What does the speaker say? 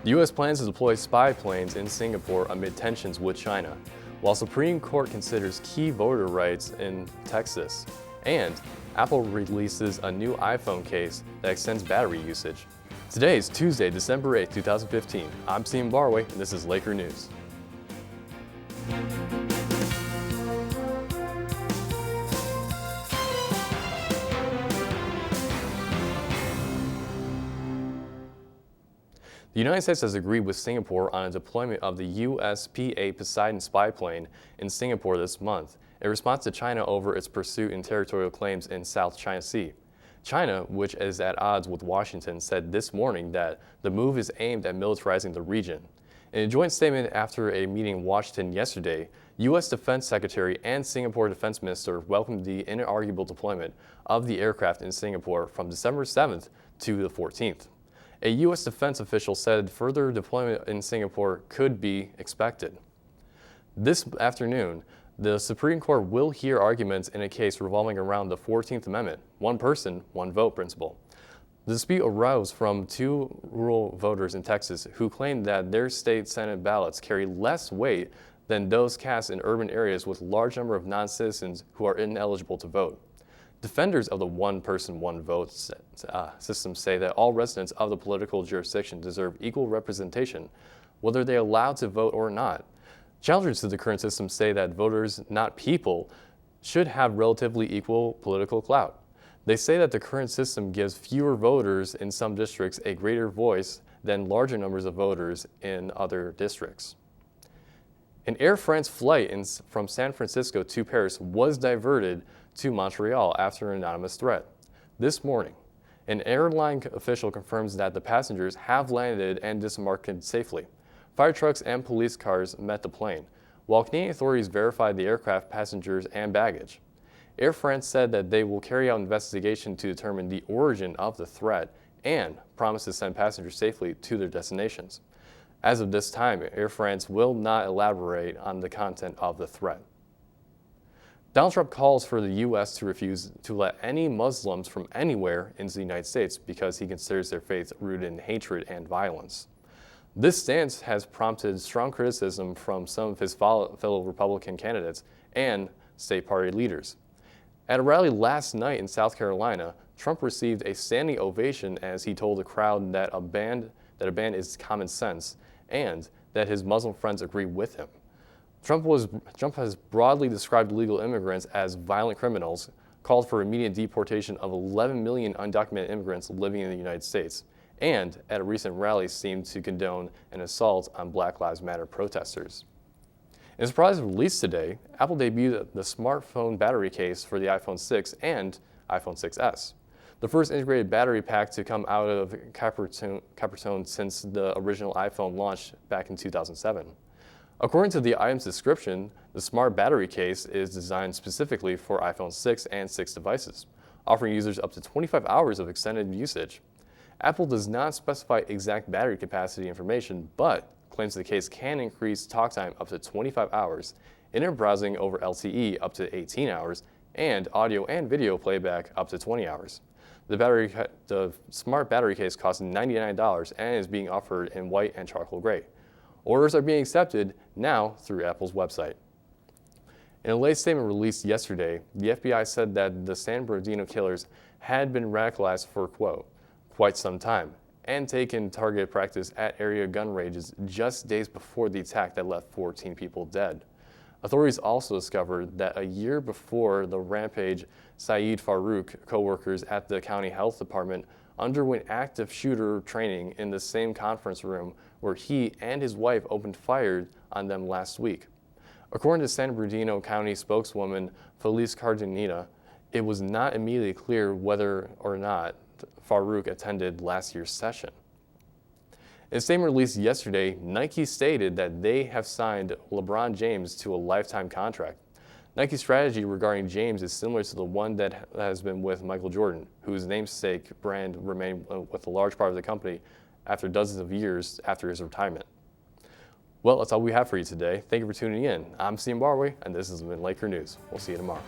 The U.S. plans to deploy spy planes in Singapore amid tensions with China, while Supreme Court considers key voter rights in Texas. And Apple releases a new iPhone case that extends battery usage. Today is Tuesday, December 8, 2015. I'm Stephen Barway, and this is Laker News. The United States has agreed with Singapore on a deployment of the USPA Poseidon spy plane in Singapore this month, in response to China over its pursuit in territorial claims in South China Sea. China, which is at odds with Washington, said this morning that the move is aimed at militarizing the region. In a joint statement after a meeting in Washington yesterday, U.S. Defense Secretary and Singapore Defense Minister welcomed the inarguable deployment of the aircraft in Singapore from December 7th to the 14th. A U.S. defense official said further deployment in Singapore could be expected. This afternoon, the Supreme Court will hear arguments in a case revolving around the 14th Amendment, one person, one vote principle. The dispute arose from two rural voters in Texas who claimed that their state Senate ballots carry less weight than those cast in urban areas with a large number of non-citizens who are ineligible to vote. Defenders of the one-person, one-vote system say that all residents of the political jurisdiction deserve equal representation, whether they are allowed to vote or not. Challengers to the current system say that voters, not people, should have relatively equal political clout. They say that the current system gives fewer voters in some districts a greater voice than larger numbers of voters in other districts. An Air France flight from San Francisco to Paris was diverted to Montreal after an anonymous threat. This morning, an airline official confirms that the passengers have landed and disembarked safely. Fire trucks and police cars met the plane, while Canadian authorities verified the aircraft passengers and baggage. Air France said that they will carry out an investigation to determine the origin of the threat and promise to send passengers safely to their destinations. As of this time, Air France will not elaborate on the content of the threat. Donald Trump calls for the U.S. to refuse to let any Muslims from anywhere into the United States because he considers their faith rooted in hatred and violence. This stance has prompted strong criticism from some of his fellow Republican candidates and state party leaders. At a rally last night in South Carolina, Trump received a standing ovation as he told the crowd that a ban is common sense and that his Muslim friends agree with him. Trump has broadly described illegal immigrants as violent criminals, called for immediate deportation of 11 million undocumented immigrants living in the United States, and at a recent rally seemed to condone an assault on Black Lives Matter protesters. In a surprise release today, Apple debuted the smartphone battery case for the iPhone 6 and iPhone 6s, the first integrated battery pack to come out of Cupertino since the original iPhone launched back in 2007. According to the item's description, the smart battery case is designed specifically for iPhone 6 and 6 devices, offering users up to 25 hours of extended usage. Apple does not specify exact battery capacity information, but claims the case can increase talk time up to 25 hours, internet browsing over LTE up to 18 hours, and audio and video playback up to 20 hours. The smart battery case costs $99 and is being offered in white and charcoal gray. Orders are being accepted now through Apple's website. In a latest statement released yesterday, the FBI said that the San Bernardino killers had been radicalized for, quote, quite some time and taken targeted practice at area gun ranges just days before the attack that left 14 people dead. Authorities also discovered that a year before the rampage, Saeed Farouk co-workers at the county health department underwent active shooter training in the same conference room where he and his wife opened fire on them last week. According to San Bernardino County spokeswoman Felice Cardenita, it was not immediately clear whether or not Farouk attended last year's session. In a statement released yesterday, Nike stated that they have signed LeBron James to a lifetime contract. Nike's strategy regarding James is similar to the one that has been with Michael Jordan, whose namesake brand remained with a large part of the company after dozens of years after his retirement. Well, that's all we have for you today. Thank you for tuning in. I'm Stephen Barway, and this has been Laker News. We'll see you tomorrow.